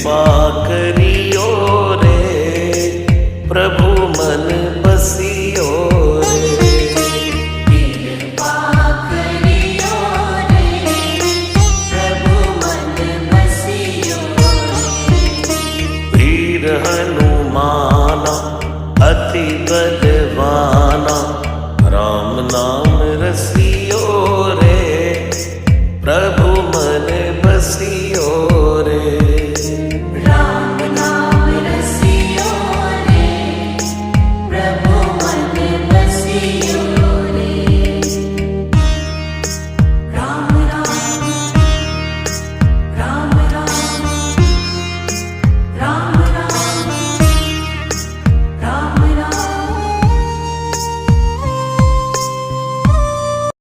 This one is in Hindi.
कृपा करियो रे, प्रभु मन बसियो रे। कृपा करियो रे, प्रभु मन बसियो रे। वीर हनुमाना अति बलवाना, राम नाम रसियो रे, प्रभु मन बसियो